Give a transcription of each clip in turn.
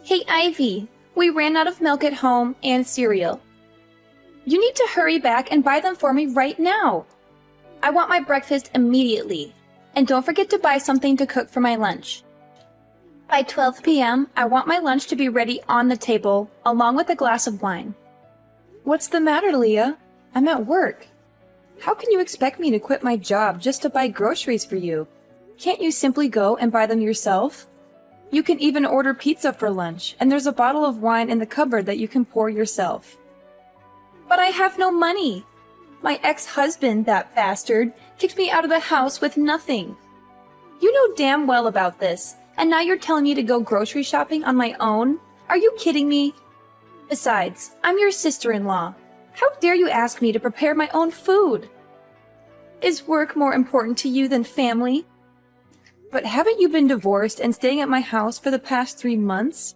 Hey, Ivy, we ran out of milk at home and cereal. You need to hurry back and buy them for me right now. I want my breakfast immediately. And don't forget to buy something to cook for my lunch. By 12 p.m., I want my lunch to be ready on the table, along with a glass of wine. What's the matter, Leah? I'm at work. How can you expect me to quit my job just to buy groceries for you? Can't you simply go and buy them yourself? You can even order pizza for lunch, and there's a bottle of wine in the cupboard that you can pour yourself. But I have no money. My ex-husband, that bastard, kicked me out of the house with nothing. You know damn well about this, and now you're telling me to go grocery shopping on my own? Are you kidding me? Besides, I'm your sister-in-law. How dare you ask me to prepare my own food? Is work more important to you than family? But haven't you been divorced and staying at my house for the past 3 months?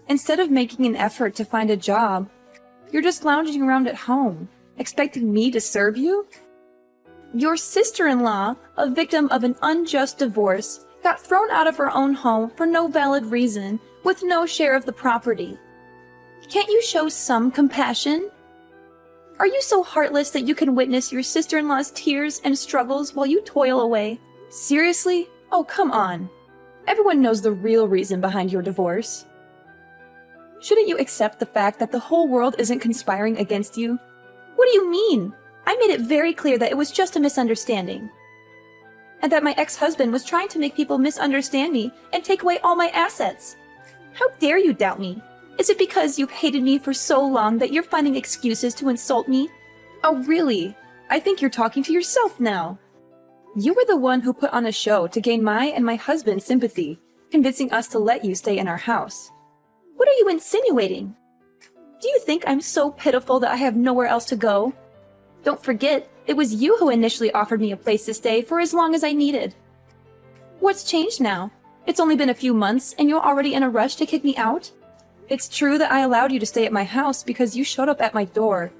Instead of making an effort to find a job, you're just lounging around at home, expecting me to serve you? Your sister-in-law, a victim of an unjust divorce, got thrown out of her own home for no valid reason, with no share of the property. Can't you show some compassion? Are you so heartless that you can witness your sister-in-law's tears and struggles while you toil away? Seriously? Oh, come on. Everyone knows the real reason behind your divorce. Shouldn't you accept the fact that the whole world isn't conspiring against you? What do you mean? I made it very clear that it was just a misunderstanding. And that my ex-husband was trying to make people misunderstand me and take away all my assets. How dare you doubt me? Is it because you've hated me for so long that you're finding excuses to insult me? Oh, really? I think you're talking to yourself now. You were the one who put on a show to gain my and my husband's sympathy, convincing us to let you stay in our house. What are you insinuating? Do you think I'm so pitiful that I have nowhere else to go? Don't forget, it was you who initially offered me a place to stay for as long as I needed. What's changed now? It's only been a few months and you're already in a rush to kick me out? It's true that I allowed you to stay at my house because you showed up at my door,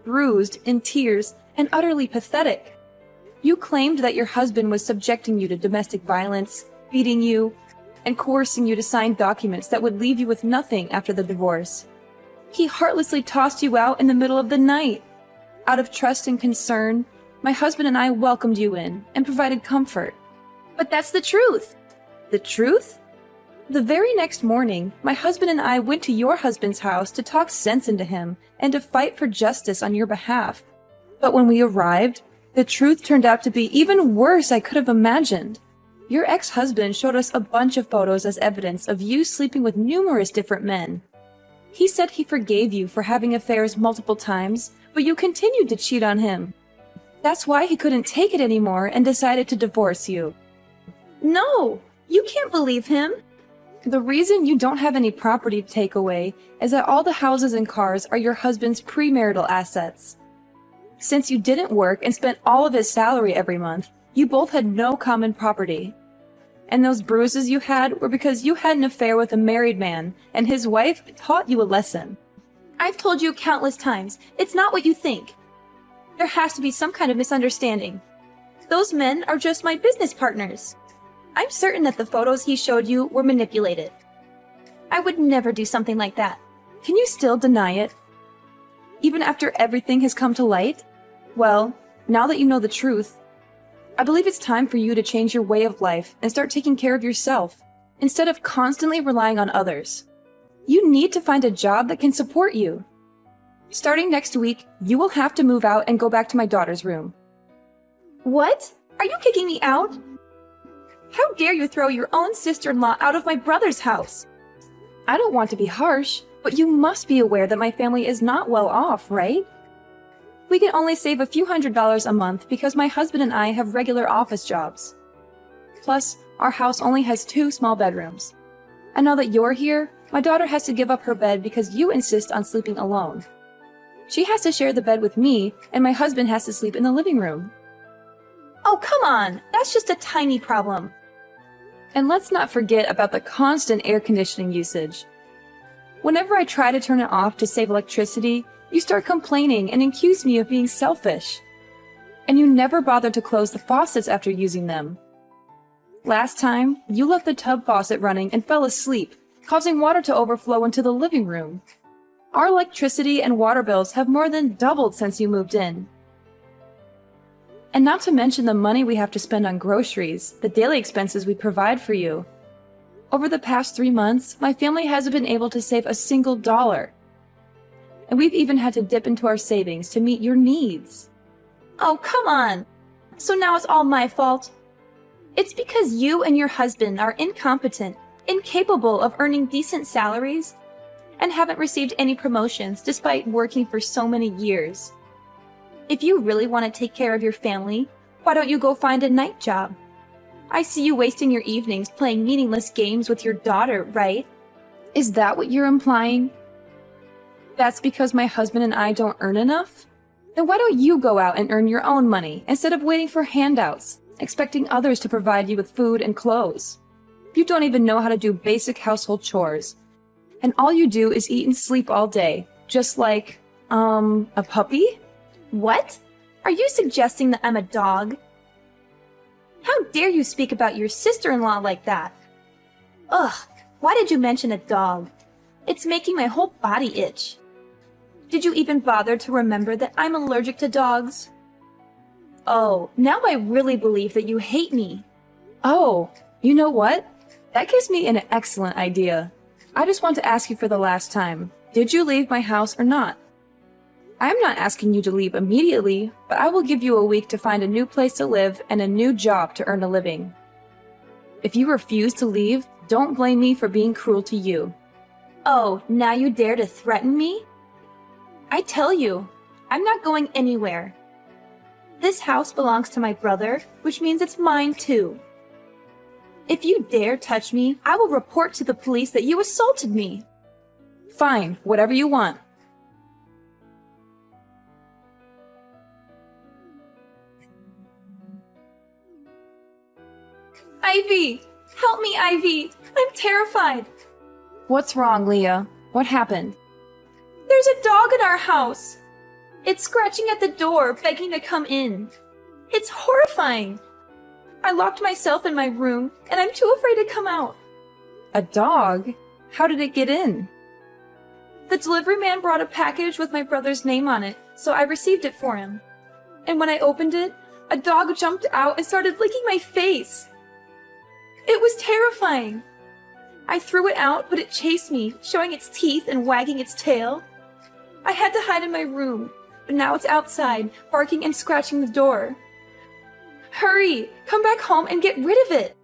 bruised, in tears, and utterly pathetic. You claimed that your husband was subjecting you to domestic violence, beating you, and coercing you to sign documents that would leave you with nothing after the divorce. He heartlessly tossed you out in the middle of the night. Out of trust and concern, my husband and I welcomed you in and provided comfort. But that's the truth. The truth? The very next morning, my husband and I went to your husband's house to talk sense into him and to fight for justice on your behalf. But when we arrived, the truth turned out to be even worse I could have imagined. Your ex-husband showed us a bunch of photos as evidence of you sleeping with numerous different men. He said he forgave you for having affairs multiple times, but you continued to cheat on him. That's why he couldn't take it anymore and decided to divorce you. No, you can't believe him. The reason you don't have any property to take away is that all the houses and cars are your husband's premarital assets. Since you didn't work and spent all of his salary every month, you both had no common property. And those bruises you had were because you had an affair with a married man, and his wife taught you a lesson. I've told you countless times, it's not what you think. There has to be some kind of misunderstanding. Those men are just my business partners. I'm certain that the photos he showed you were manipulated. I would never do something like that. Can you still deny it? Even after everything has come to light? Well, now that you know the truth, I believe it's time for you to change your way of life and start taking care of yourself, instead of constantly relying on others. You need to find a job that can support you. Starting next week, you will have to move out and go back to my daughter's room. What? Are you kicking me out? How dare you throw your own sister-in-law out of my brother's house? I don't want to be harsh, but you must be aware that my family is not well off, right? We can only save a few $100s a month because my husband and I have regular office jobs. Plus, our house only has 2 small bedrooms. And now that you're here, my daughter has to give up her bed because you insist on sleeping alone. She has to share the bed with me, and my husband has to sleep in the living room. Oh, come on! That's just a tiny problem. And let's not forget about the constant air conditioning usage. Whenever I try to turn it off to save electricity, you start complaining and accuse me of being selfish. And you never bother to close the faucets after using them. Last time, you left the tub faucet running and fell asleep, causing water to overflow into the living room. Our electricity and water bills have more than doubled since you moved in. And not to mention the money we have to spend on groceries, the daily expenses we provide for you. Over the past 3 months, my family hasn't been able to save a single dollar. And we've even had to dip into our savings to meet your needs. Oh, come on. So now it's all my fault? It's because you and your husband are incompetent, incapable of earning decent salaries, and haven't received any promotions despite working for so many years. If you really want to take care of your family, why don't you go find a night job? I see you wasting your evenings playing meaningless games with your daughter, right? Is that what you're implying? That's because my husband and I don't earn enough? Then why don't you go out and earn your own money instead of waiting for handouts, expecting others to provide you with food and clothes? You don't even know how to do basic household chores. And all you do is eat and sleep all day, just like, a puppy? What? Are you suggesting that I'm a dog? How dare you speak about your sister-in-law like that? Ugh, why did you mention a dog? It's making my whole body itch. Did you even bother to remember that I'm allergic to dogs? Oh, now I really believe that you hate me. Oh, you know what? That gives me an excellent idea. I just want to ask you for the last time. Did you leave my house or not? I'm not asking you to leave immediately, but I will give you a week to find a new place to live and a new job to earn a living. If you refuse to leave, don't blame me for being cruel to you. Oh, now you dare to threaten me? I tell you, I'm not going anywhere. This house belongs to my brother, which means it's mine too. If you dare touch me, I will report to the police that you assaulted me. Fine, whatever you want. Ivy! Help me, Ivy! I'm terrified! What's wrong, Leah? What happened? There's a dog at our house! It's scratching at the door, begging to come in. It's horrifying! I locked myself in my room, and I'm too afraid to come out. A dog? How did it get in? The delivery man brought a package with my brother's name on it, so I received it for him. And when I opened it, a dog jumped out and started licking my face. It was terrifying. I threw it out, but it chased me, showing its teeth and wagging its tail. I had to hide in my room, but now it's outside, barking and scratching the door. Hurry! Come back home and get rid of it!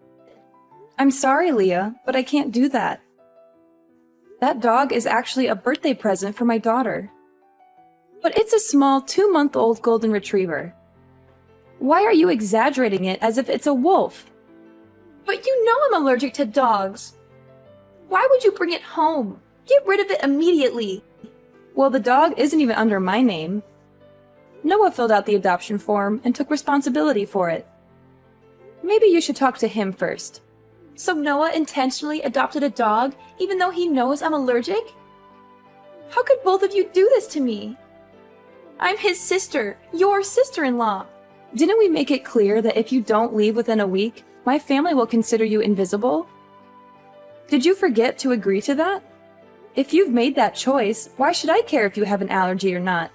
I'm sorry, Leah, but I can't do that. That dog is actually a birthday present for my daughter. But it's a small 2-month-old golden retriever. Why are you exaggerating it as if it's a wolf? But you know I'm allergic to dogs. Why would you bring it home? Get rid of it immediately. Well, the dog isn't even under my name. Noah filled out the adoption form and took responsibility for it. Maybe you should talk to him first. So Noah intentionally adopted a dog even though he knows I'm allergic? How could both of you do this to me? I'm his sister, your sister-in-law. Didn't we make it clear that if you don't leave within a week, my family will consider you invisible? Did you forget to agree to that? If you've made that choice, why should I care if you have an allergy or not?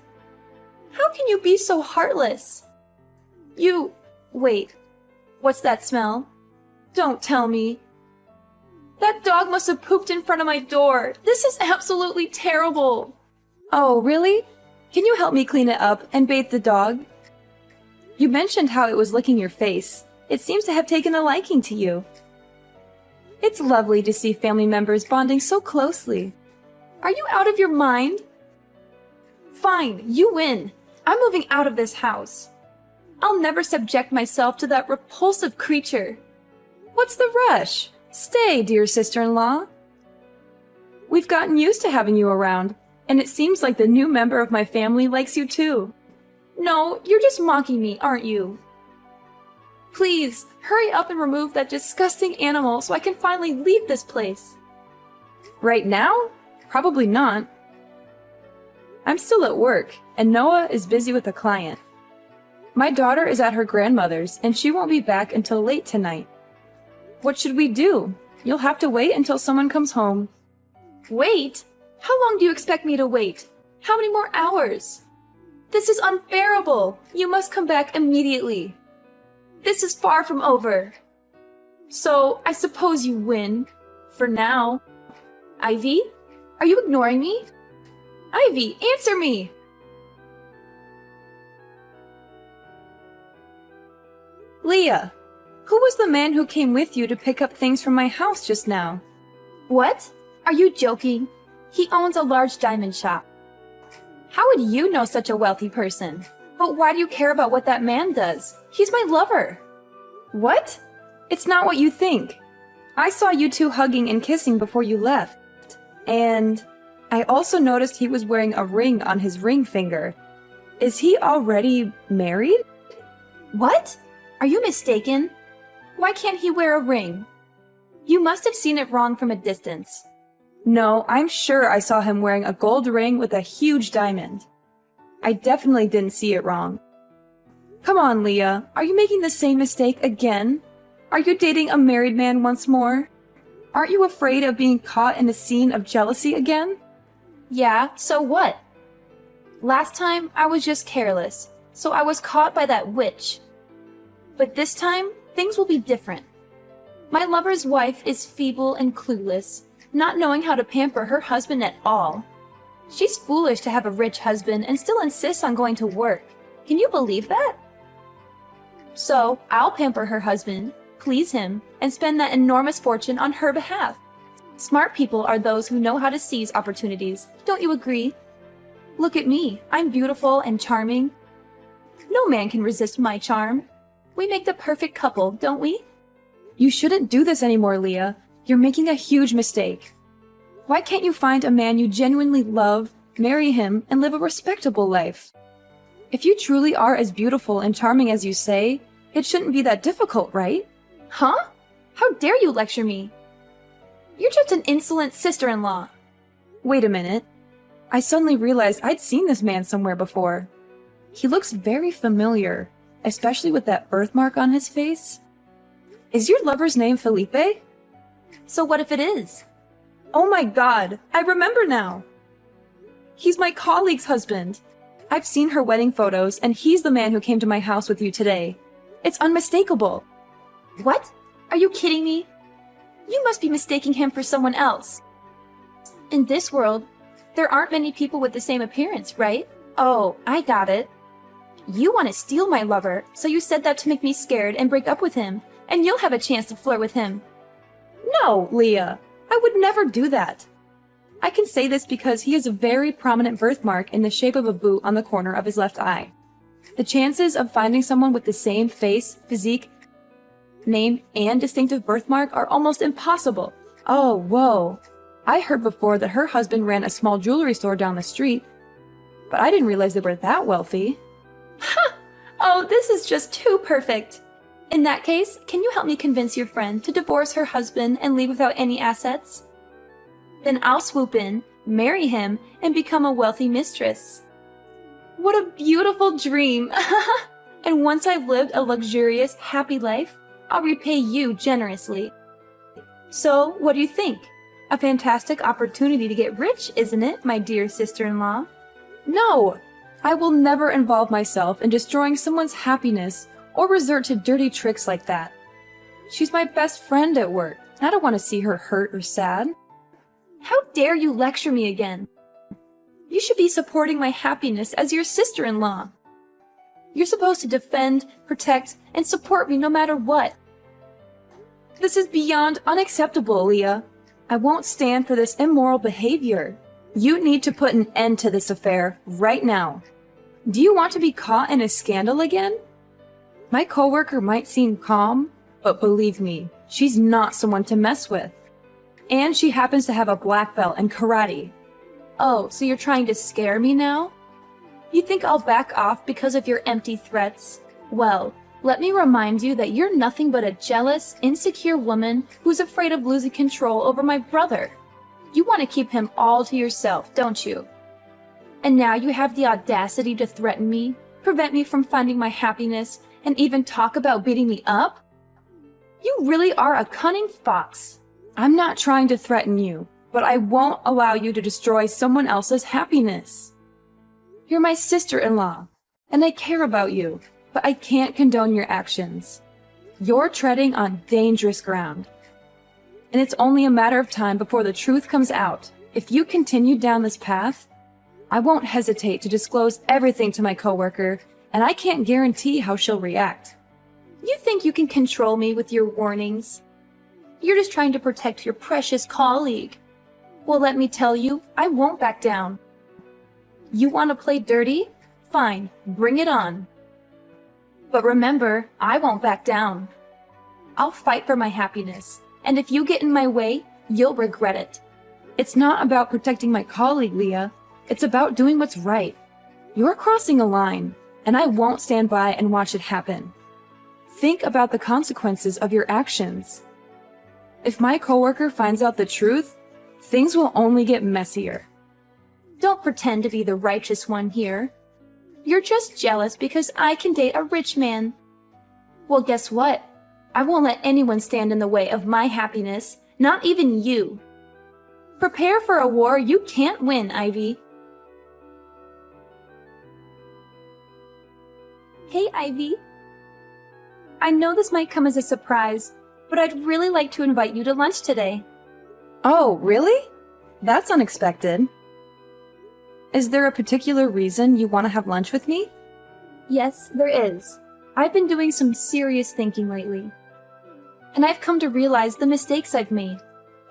How can you be so heartless? Wait, what's that smell? Don't tell me. That dog must have pooped in front of my door. This is absolutely terrible. Oh, really? Can you help me clean it up and bathe the dog? You mentioned how it was licking your face. It seems to have taken a liking to you. It's lovely to see family members bonding so closely. Are you out of your mind? Fine, you win. I'm moving out of this house. I'll never subject myself to that repulsive creature. What's the rush? Stay, dear sister-in-law. We've gotten used to having you around, and it seems like the new member of my family likes you too. No, you're just mocking me, aren't you? Please, hurry up and remove that disgusting animal so I can finally leave this place. Right now? Probably not. I'm still at work, and Noah is busy with a client. My daughter is at her grandmother's, and she won't be back until late tonight. What should we do? You'll have to wait until someone comes home. Wait? How long do you expect me to wait? How many more hours? This is unbearable. You must come back immediately. This is far from over. So, I suppose you win. For now. Ivy? Are you ignoring me? Ivy, answer me! Leah, who was the man who came with you to pick up things from my house just now? What? Are you joking? He owns a large diamond shop. How would you know such a wealthy person? But why do you care about what that man does? He's my lover. What? It's not what you think. I saw you two hugging and kissing before you left. And I also noticed he was wearing a ring on his ring finger. Is he already married? What? Are you mistaken? Why can't he wear a ring? You must have seen it wrong from a distance. No, I'm sure I saw him wearing a gold ring with a huge diamond. I definitely didn't see it wrong. Come on, Leah, are you making the same mistake again? Are you dating a married man once more? Aren't you afraid of being caught in a scene of jealousy again? Yeah, so what? Last time, I was just careless, so I was caught by that witch. But this time, things will be different. My lover's wife is feeble and clueless, not knowing how to pamper her husband at all. She's foolish to have a rich husband and still insists on going to work. Can you believe that? So, I'll pamper her husband, please him, and spend that enormous fortune on her behalf. Smart people are those who know how to seize opportunities. Don't you agree? Look at me. I'm beautiful and charming. No man can resist my charm. We make the perfect couple, don't we? You shouldn't do this anymore, Leah. You're making a huge mistake. Why can't you find a man you genuinely love, marry him, and live a respectable life? If you truly are as beautiful and charming as you say, it shouldn't be that difficult, right? Huh? How dare you lecture me? You're just an insolent sister-in-law. Wait a minute. I suddenly realized I'd seen this man somewhere before. He looks very familiar, especially with that birthmark on his face. Is your lover's name Felipe? So what if it is? Oh my god, I remember now! He's my colleague's husband. I've seen her wedding photos, and he's the man who came to my house with you today. It's unmistakable. What? Are you kidding me? You must be mistaking him for someone else. In this world, there aren't many people with the same appearance, right? Oh, I got it. You want to steal my lover, so you said that to make me scared and break up with him, and you'll have a chance to flirt with him. No, Leah, I would never do that. I can say this because he has a very prominent birthmark in the shape of a boot on the corner of his left eye. The chances of finding someone with the same face, physique, name, and distinctive birthmark are almost impossible. Oh, whoa. I heard before that her husband ran a small jewelry store down the street, but I didn't realize they were that wealthy. Ha! Oh, this is just too perfect. In that case, can you help me convince your friend to divorce her husband and leave without any assets? Then I'll swoop in, marry him, and become a wealthy mistress. What a beautiful dream! And once I've lived a luxurious, happy life, I'll repay you generously. So, what do you think? A fantastic opportunity to get rich, isn't it, my dear sister-in-law? No! I will never involve myself in destroying someone's happiness or resort to dirty tricks like that. She's my best friend at work, and I don't want to see her hurt or sad. How dare you lecture me again? You should be supporting my happiness as your sister-in-law. You're supposed to defend, protect, and support me no matter what. This is beyond unacceptable, Leah. I won't stand for this immoral behavior. You need to put an end to this affair right now. Do you want to be caught in a scandal again? My coworker might seem calm, but believe me, she's not someone to mess with. And she happens to have a black belt in karate. Oh, so you're trying to scare me now? You think I'll back off because of your empty threats? Well, let me remind you that you're nothing but a jealous, insecure woman who's afraid of losing control over my brother. You want to keep him all to yourself, don't you? And now you have the audacity to threaten me, prevent me from finding my happiness, and even talk about beating me up? You really are a cunning fox. I'm not trying to threaten you, but I won't allow you to destroy someone else's happiness. You're my sister-in-law, and I care about you, but I can't condone your actions. You're treading on dangerous ground. And it's only a matter of time before the truth comes out. If you continue down this path, I won't hesitate to disclose everything to my coworker, and I can't guarantee how she'll react. You think you can control me with your warnings? You're just trying to protect your precious colleague. Well, let me tell you, I won't back down. You want to play dirty? Fine, bring it on. But remember, I won't back down. I'll fight for my happiness, and if you get in my way, you'll regret it. It's not about protecting my colleague, Leah. It's about doing what's right. You're crossing a line, and I won't stand by and watch it happen. Think about the consequences of your actions. If my coworker finds out the truth, things will only get messier. Don't pretend to be the righteous one here. You're just jealous because I can date a rich man. Well, guess what? I won't let anyone stand in the way of my happiness, not even you. Prepare for a war you can't win, Ivy. Hey, Ivy. I know this might come as a surprise, but I'd really like to invite you to lunch today. Oh, really? That's unexpected. Is there a particular reason you want to have lunch with me? Yes, there is. I've been doing some serious thinking lately. And I've come to realize the mistakes I've made,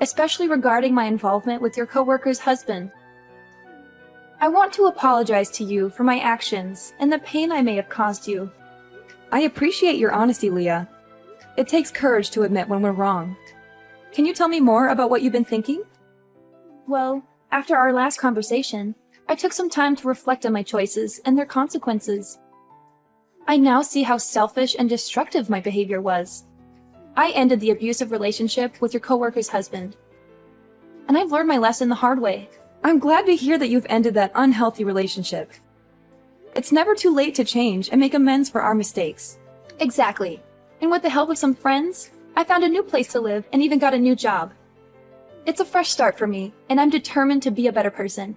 especially regarding my involvement with your coworker's husband. I want to apologize to you for my actions and the pain I may have caused you. I appreciate your honesty, Leah. It takes courage to admit when we're wrong. Can you tell me more about what you've been thinking? Well, after our last conversation, I took some time to reflect on my choices and their consequences. I now see how selfish and destructive my behavior was. I ended the abusive relationship with your coworker's husband. And I've learned my lesson the hard way. I'm glad to hear that you've ended that unhealthy relationship. It's never too late to change and make amends for our mistakes. Exactly. And with the help of some friends, I found a new place to live and even got a new job. It's a fresh start for me, and I'm determined to be a better person.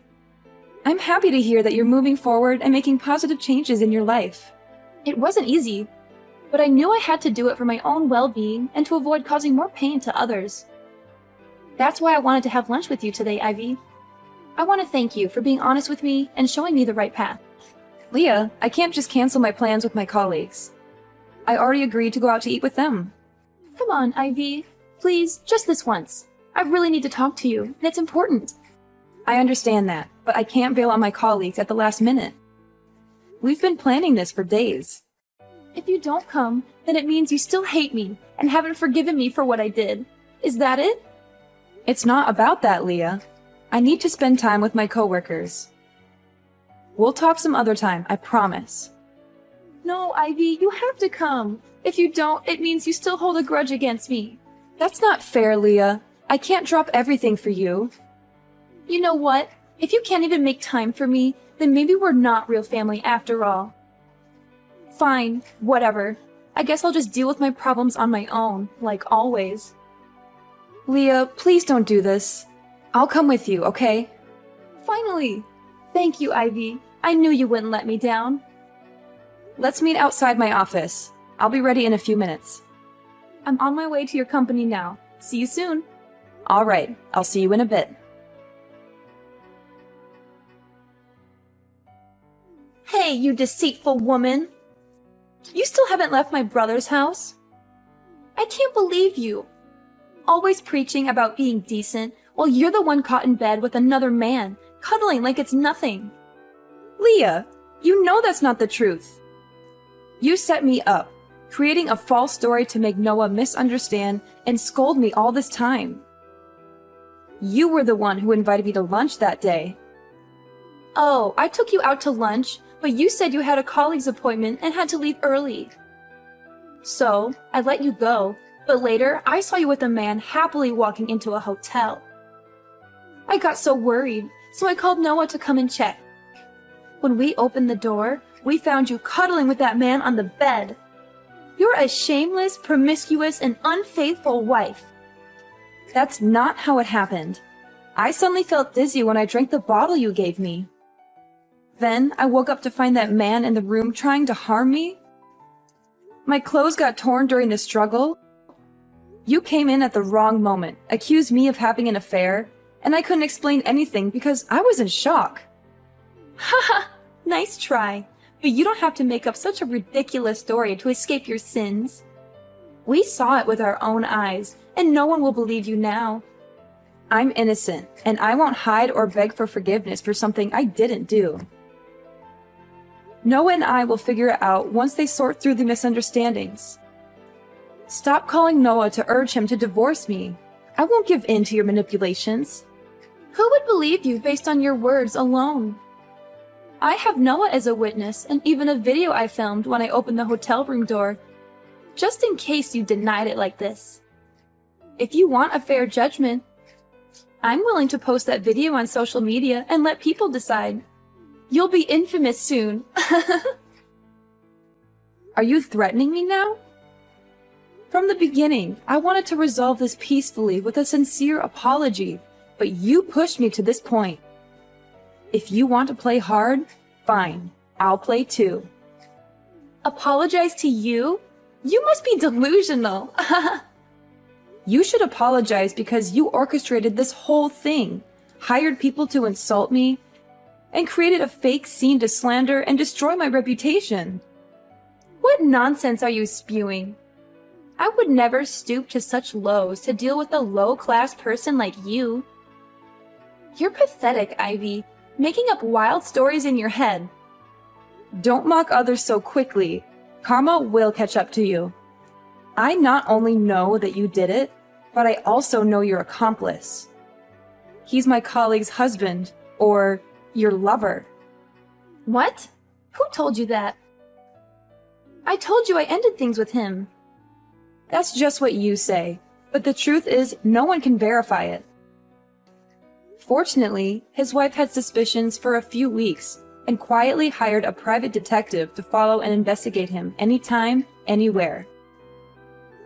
I'm happy to hear that you're moving forward and making positive changes in your life. It wasn't easy, but I knew I had to do it for my own well-being and to avoid causing more pain to others. That's why I wanted to have lunch with you today, Ivy. I want to thank you for being honest with me and showing me the right path. Leah, I can't just cancel my plans with my colleagues. I already agreed to go out to eat with them. Come on, Ivy. Please, just this once. I really need to talk to you, and it's important. I understand that, but I can't bail on my colleagues at the last minute. We've been planning this for days. If you don't come, then it means you still hate me and haven't forgiven me for what I did. Is that it? It's not about that, Leah. I need to spend time with my coworkers. We'll talk some other time, I promise. No, Ivy, you have to come. If you don't, it means you still hold a grudge against me. That's not fair, Leah. I can't drop everything for you. You know what? If you can't even make time for me, then maybe we're not real family after all. Fine, whatever. I guess I'll just deal with my problems on my own, like always. Leah, please don't do this. I'll come with you, okay? Finally! Thank you, Ivy. I knew you wouldn't let me down. Let's meet outside my office. I'll be ready in a few minutes. I'm on my way to your company now. See you soon. All right, I'll see you in a bit. Hey, you deceitful woman! You still haven't left my brother's house? I can't believe you. Always preaching about being decent while you're the one caught in bed with another man, cuddling like it's nothing. Leah, you know that's not the truth. You set me up, creating a false story to make Noah misunderstand and scold me all this time. You were the one who invited me to lunch that day. Oh, I took you out to lunch, but you said you had a colleague's appointment and had to leave early. So, I let you go, but later I saw you with a man happily walking into a hotel. I got so worried, so I called Noah to come and check. When we opened the door, we found you cuddling with that man on the bed. You're a shameless, promiscuous, and unfaithful wife. That's not how it happened. I suddenly felt dizzy when I drank the bottle you gave me. Then I woke up to find that man in the room trying to harm me. My clothes got torn during the struggle. You came in at the wrong moment, accused me of having an affair, and I couldn't explain anything because I was in shock. Haha, nice try, but you don't have to make up such a ridiculous story to escape your sins. We saw it with our own eyes, and no one will believe you now. I'm innocent, and I won't hide or beg for forgiveness for something I didn't do. Noah and I will figure it out once they sort through the misunderstandings. Stop calling Noah to urge him to divorce me. I won't give in to your manipulations. Who would believe you based on your words alone? I have Noah as a witness and even a video I filmed when I opened the hotel room door, just in case you denied it like this. If you want a fair judgment, I'm willing to post that video on social media and let people decide. You'll be infamous soon. Are you threatening me now? From the beginning, I wanted to resolve this peacefully with a sincere apology, but you pushed me to this point. If you want to play hard, fine, I'll play too. Apologize to you? You must be delusional. You should apologize because you orchestrated this whole thing, hired people to insult me, and created a fake scene to slander and destroy my reputation. What nonsense are you spewing? I would never stoop to such lows to deal with a low-class person like you. You're pathetic, Ivy, making up wild stories in your head. Don't mock others so quickly. Karma will catch up to you. I not only know that you did it, but I also know your accomplice. He's my colleague's husband, or your lover. What? Who told you that? I told you I ended things with him. That's just what you say, but the truth is no one can verify it. Fortunately, his wife had suspicions for a few weeks and quietly hired a private detective to follow and investigate him anytime, anywhere.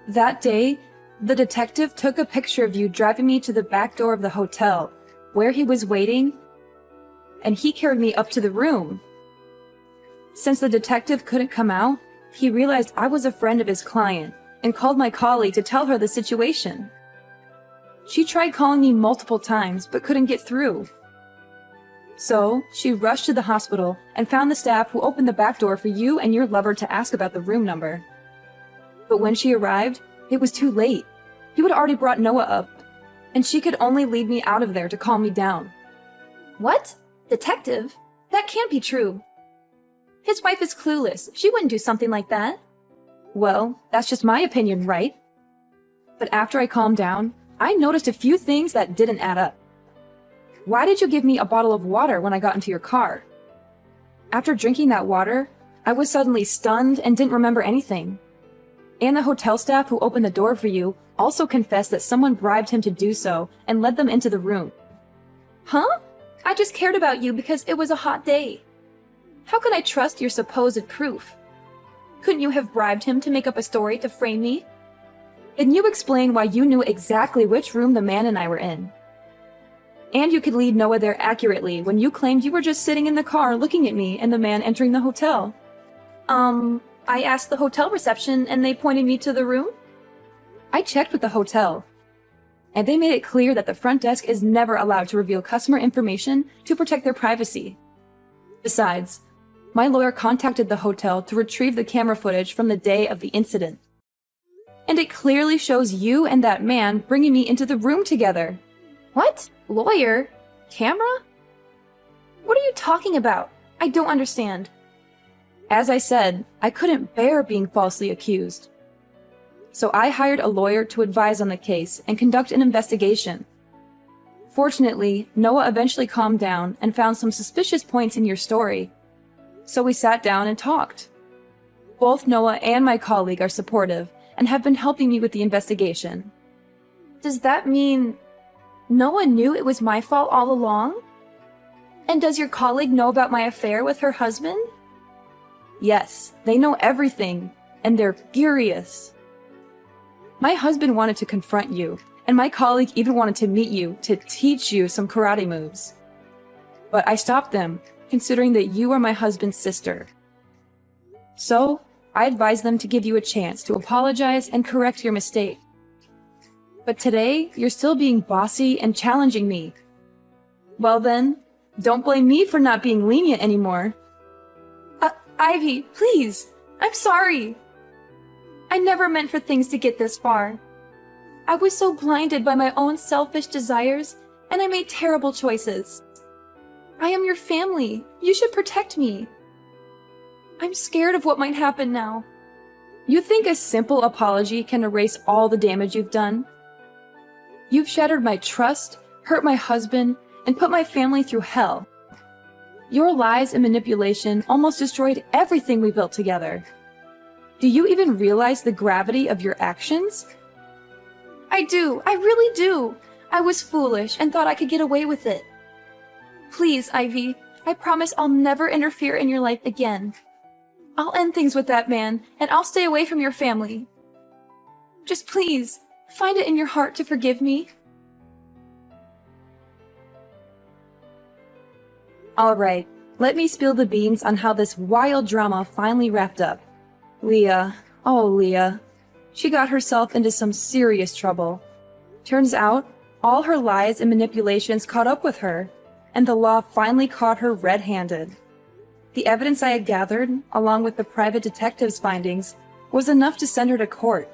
That day, the detective took a picture of you driving me to the back door of the hotel, where he was waiting, and he carried me up to the room. Since the detective couldn't come out, he realized I was a friend of his client and called my colleague to tell her the situation. She tried calling me multiple times but couldn't get through. So, she rushed to the hospital and found the staff who opened the back door for you and your lover to ask about the room number. But when she arrived, it was too late. You had already brought Noah up, and she could only lead me out of there to calm me down. What? Detective? That can't be true. His wife is clueless. She wouldn't do something like that. Well, that's just my opinion, right? But after I calmed down, I noticed a few things that didn't add up. Why did you give me a bottle of water when I got into your car? After drinking that water, I was suddenly stunned and didn't remember anything. And the hotel staff who opened the door for you also confessed that someone bribed him to do so and led them into the room. Huh? I just cared about you because it was a hot day. How can I trust your supposed proof? Couldn't you have bribed him to make up a story to frame me? Then you explain why you knew exactly which room the man and I were in. And you could lead Noah there accurately when you claimed you were just sitting in the car looking at me and the man entering the hotel. I asked the hotel reception and they pointed me to the room? I checked with the hotel, and they made it clear that the front desk is never allowed to reveal customer information to protect their privacy. Besides, my lawyer contacted the hotel to retrieve the camera footage from the day of the incident. And it clearly shows you and that man bringing me into the room together. What? Lawyer? Camera? What are you talking about? I don't understand. As I said, I couldn't bear being falsely accused. So I hired a lawyer to advise on the case and conduct an investigation. Fortunately, Noah eventually calmed down and found some suspicious points in your story. So we sat down and talked. Both Noah and my colleague are supportive and have been helping me with the investigation. Does that mean Noah knew it was my fault all along? And does your colleague know about my affair with her husband? Yes, they know everything, and they're furious. My husband wanted to confront you, and my colleague even wanted to meet you to teach you some karate moves. But I stopped them, considering that you are my husband's sister. So, I advised them to give you a chance to apologize and correct your mistake. But today, you're still being bossy and challenging me. Well then, don't blame me for not being lenient anymore. Ivy, please, I'm sorry. I never meant for things to get this far. I was so blinded by my own selfish desires, and I made terrible choices. I am your family. You should protect me. I'm scared of what might happen now. You think a simple apology can erase all the damage you've done? You've shattered my trust, hurt my husband, and put my family through hell. Your lies and manipulation almost destroyed everything we built together. Do you even realize the gravity of your actions? I do. I really do. I was foolish and thought I could get away with it. Please, Ivy, I promise I'll never interfere in your life again. I'll end things with that man, and I'll stay away from your family. Just please, find it in your heart to forgive me. Alright, let me spill the beans on how this wild drama finally wrapped up. Leah, oh Leah, she got herself into some serious trouble. Turns out, all her lies and manipulations caught up with her, and the law finally caught her red-handed. The evidence I had gathered, along with the private detective's findings, was enough to send her to court.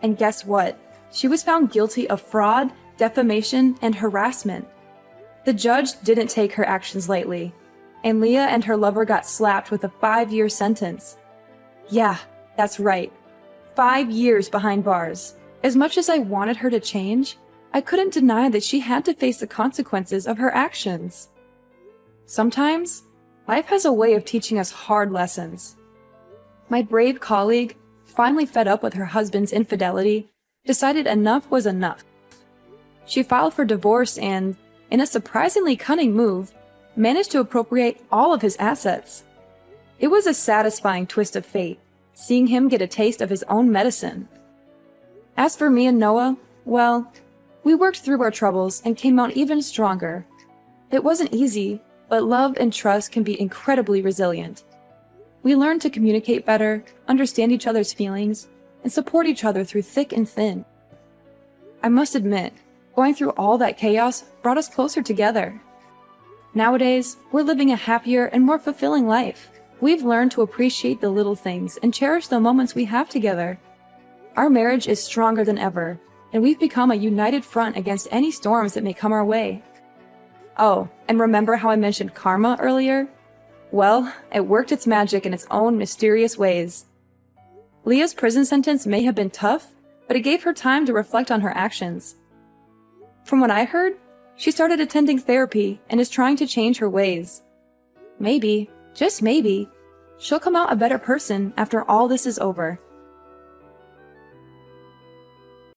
And guess what? She was found guilty of fraud, defamation, and harassment. The judge didn't take her actions lightly, and Leah and her lover got slapped with a 5-year sentence. Yeah, that's right. 5 years behind bars. As much as I wanted her to change, I couldn't deny that she had to face the consequences of her actions. Sometimes, life has a way of teaching us hard lessons. My brave colleague, finally fed up with her husband's infidelity, decided enough was enough. She filed for divorce and, in a surprisingly cunning move, managed to appropriate all of his assets. It was a satisfying twist of fate, seeing him get a taste of his own medicine. As for me and Noah, well, we worked through our troubles and came out even stronger. It wasn't easy, but love and trust can be incredibly resilient. We learned to communicate better, understand each other's feelings, and support each other through thick and thin. I must admit, going through all that chaos brought us closer together. Nowadays, we're living a happier and more fulfilling life. We've learned to appreciate the little things and cherish the moments we have together. Our marriage is stronger than ever, and we've become a united front against any storms that may come our way. Oh, and remember how I mentioned karma earlier? Well, it worked its magic in its own mysterious ways. Leah's prison sentence may have been tough, but it gave her time to reflect on her actions. From what I heard, she started attending therapy and is trying to change her ways. Maybe, just maybe, she'll come out a better person after all this is over.